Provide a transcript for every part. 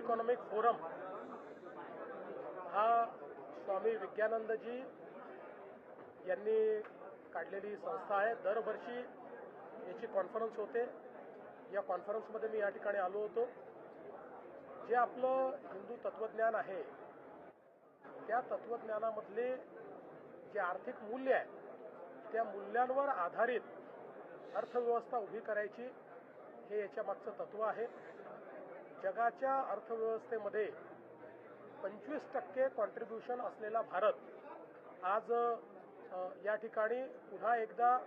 Economic forum हा स्वामी विज्ञानंदजी यांनी काढलेली संस्था आहे। दरवर्षी याची कॉन्फरन्स होते। या कॉन्फरन्समध्ये मी या ठिकाणी आलो होतो। जे आपलं हिंदू तत्वज्ञान आहे त्या तत्वज्ञानामधले जे आर्थिक मूल्य आहे त्या मूल्यांवर आधारित अर्थव्यवस्था उभी करायची हे याच्या मागचं तत्व आहे। जगाच्या अर्थव्यवस्थेमध्ये 25% कॉन्ट्रीब्युशन असलेला भारत आज या ठिकाणी पुन्हा एकदा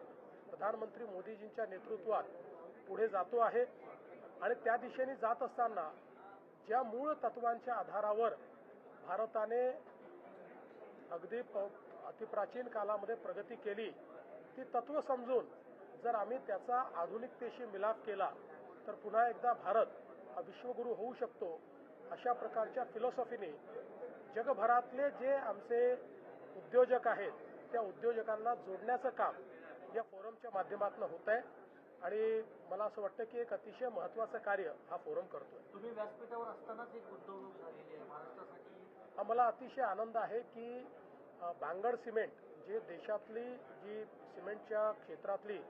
प्रधानमंत्री मोदीजींच्या नेतृत्वात पुढे जातो आहे आणि त्या दिशेने जात असताना ज्या मूळ तत्वांच्या आधारावर भारताने अगदी अतिप्राचीन कालामध्ये प्रगती केली ती तत्व समजून जर आम्ही त्याचा आधुनिकतेशी मिलाप केला तर पुन्हा एकदा भारत हा विश्वगुरू होऊ शकतो। अशा प्रकारच्या फिलॉसॉफीने जगभरातले जे आमचे उद्योजक आहेत त्या उद्योजकांना जोडण्याचं काम या फोरमच्या माध्यमातून होत आहे आणि मला असं वाटतं की एक अतिशय महत्त्वाचं कार्य हा फोरम करतोय। तुम्ही व्यासपीठावर असतानाच एक गुंतवणूक झालेली आहे महाराष्ट्रासाठी। मला अतिशय आनंद आहे की बांगड सिमेंट जे देशातली जी सिमेंटच्या क्षेत्रातली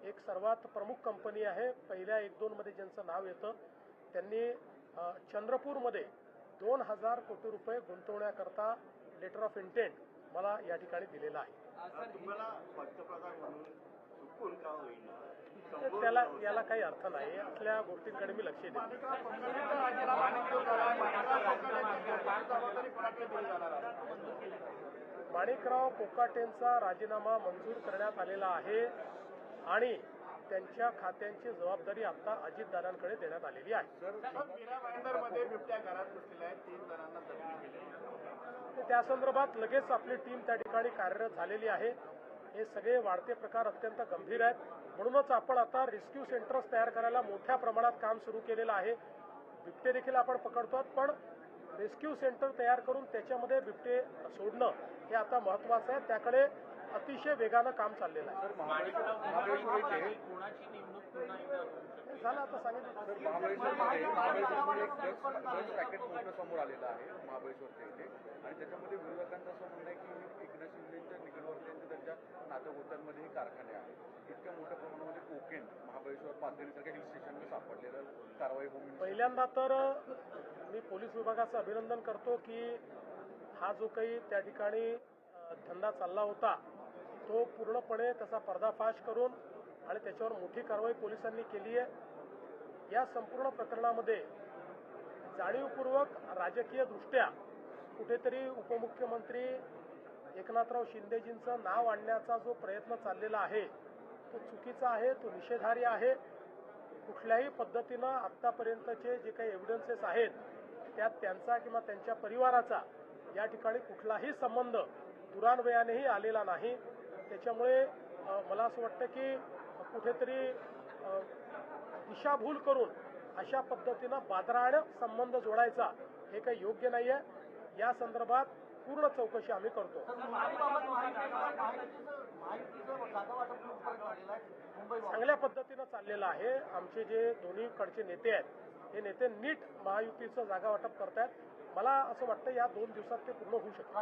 एक सर्वात प्रमुख कंपनी आहे, पहिल्या 1-2 मध्ये ज्यांचं नाव येतं, त्यांनी चंद्रपूरमध्ये 2000 कोटी रुपये गुंतवण्याकरता लेटर ऑफ इंटेंट मला या ठिकाणी दिलेला आहे। तुम्हाला पंतप्रधान म्हणून चुकून का होईना त्याला याला काही अर्थ नाही। असल्या गोष्टींकडे मी लक्ष देतो। माणिकराव कोकाटेंचा राजीनामा मंजूर करण्यात आलेला आहे आणि त्यांच्या खात्यांची जबाबदारी आता अजितदादांकडे देण्यात आलेली आहे। बिबट्या घरात बसलेल्या आहेत, 3 जणांना जखमी केले। त्या संदर्भात लगेच आपली टीम त्या ठिकाणी कार्यरत झालेली आहे। हे सगळे वाढते प्रकार अत्यंत गंभीर आहेत, म्हणूनच आपण आता रेस्क्यू सेंटर्स तयार करायला मोठ्या प्रमाणात काम सुरू केलेलं आहे। बिबटे देखील आपण पकडतो, पण रेस्क्यू सेंटर तयार करून त्याच्यामध्ये बिबटे सोडणं हे आता महत्त्वाचं आहे। त्याकडे अतिशय वेगानं काम चाललेलं आहे। झालं आता सांगितलं। रॅकेट मोठं समोर आलेलं आहे महाबळेश्वरच्या इथे आणि त्याच्यामध्ये विरोधकांचं असं म्हणणं आहे की एकनाथ शिंदेच्या निकटवर्तीयांचे त्यांच्या नातेगोत्यांमध्ये हे कारखाने आहेत। इतक्या मोठ्या प्रमाणामध्ये कोकेन महाबळेश्वर पातळीसारख्या हिल स्टेशनवर सापडलेलं कारवाई होऊन पहिल्यांदा तर मी पोलीस विभागाचं अभिनंदन करतो की हा जो काही त्या ठिकाणी धंदा चालला होता तो पूर्णपणे त्याचा पर्दाफाश करून आणि त्याच्यावर मोठी कारवाई पोलिसांनी केली आहे। या संपूर्ण प्रकरणामध्ये जाणीवपूर्वक राजकीय दृष्ट्या कुठेतरी उपमुख्यमंत्री एकनाथराव शिंदेजींचं नाव आणण्याचा जो प्रयत्न चाललेला आहे तो चुकीचा आहे, तो निषेधार्ह आहे। कुठल्याही पद्धतीनं आत्तापर्यंतचे जे काही एव्हिडन्सेस आहेत त्यात त्यांचा किंवा त्यांच्या परिवाराचा या ठिकाणी कुठलाही संबंध दुरान्वयानेही आलेला नाही। त्याच्यामुळे मला असं वाटतं की कुठेतरी दिशाभूल करून अशा पद्धतीनं बाजाराने संबंध जोडायचा हे काही योग्य नाही आहे। या संदर्भात पूर्ण चौकशी आम्ही करतो। चांगल्या पद्धतीनं चाललेलं आहे। आमचे जे दोन्हीकडचे नेते आहेत हे नेते नीट महायुतीचं जागा वाटप करतायत। मला असं वाटतं या 2 दिवसात ते पूर्ण होऊ शकतं।